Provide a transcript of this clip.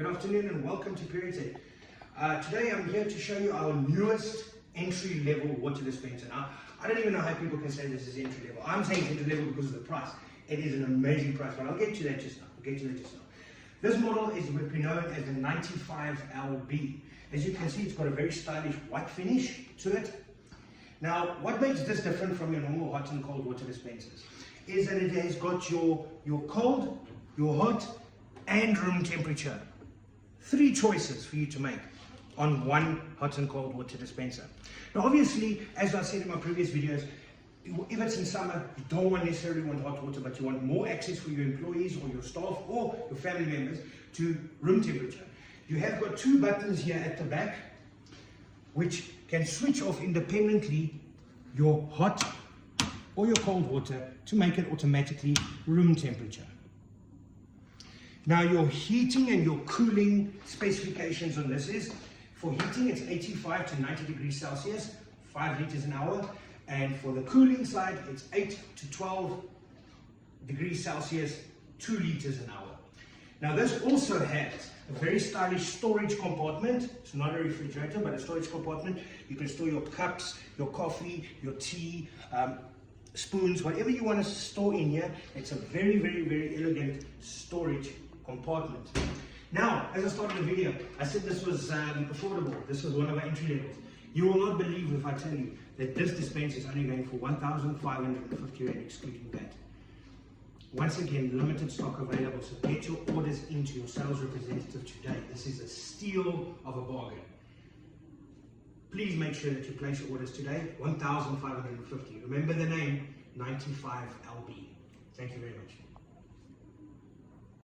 Good afternoon and welcome to Puritech. Today I'm here to show you our newest entry-level water dispenser. Now, I don't even know how people can say this is entry-level. I'm saying entry-level because of the price. It is an amazing price, but I'll get to that just now. This model is what we know as the 95 LB. As you can see, it's got a very stylish white finish to it. Now, what makes this different from your normal hot and cold water dispensers is that it has got your cold, your hot, and room temperature. 3 choices for you to make on one hot and cold water dispenser. Now obviously, as I said in my previous videos, if it's in summer, you don't necessarily want hot water, but you want more access for your employees or your staff or your family members to room temperature. You have got 2 buttons here at the back, which can switch off independently your hot or your cold water to make it automatically room temperature. Now your heating and your cooling specifications on this is, for heating it's 85 to 90 degrees Celsius, 5 liters an hour, and for the cooling side it's 8 to 12 degrees Celsius, 2 liters an hour. Now this also has a very stylish storage compartment. It's not a refrigerator but a storage compartment. You can store your cups, your coffee, your tea, spoons, whatever you want to store in here. It's a very, very, very elegant storage compartment. Now, as I started the video, I said this was affordable. This was one of our entry levels. You will not believe if I tell you that this dispenser is only going for 1,550 Rand excluding that. Once again, limited stock available, so get your orders into your sales representative today. This is a steal of a bargain. Please make sure that you place your orders today. 1,550. Remember the name, 95 LB. Thank you very much.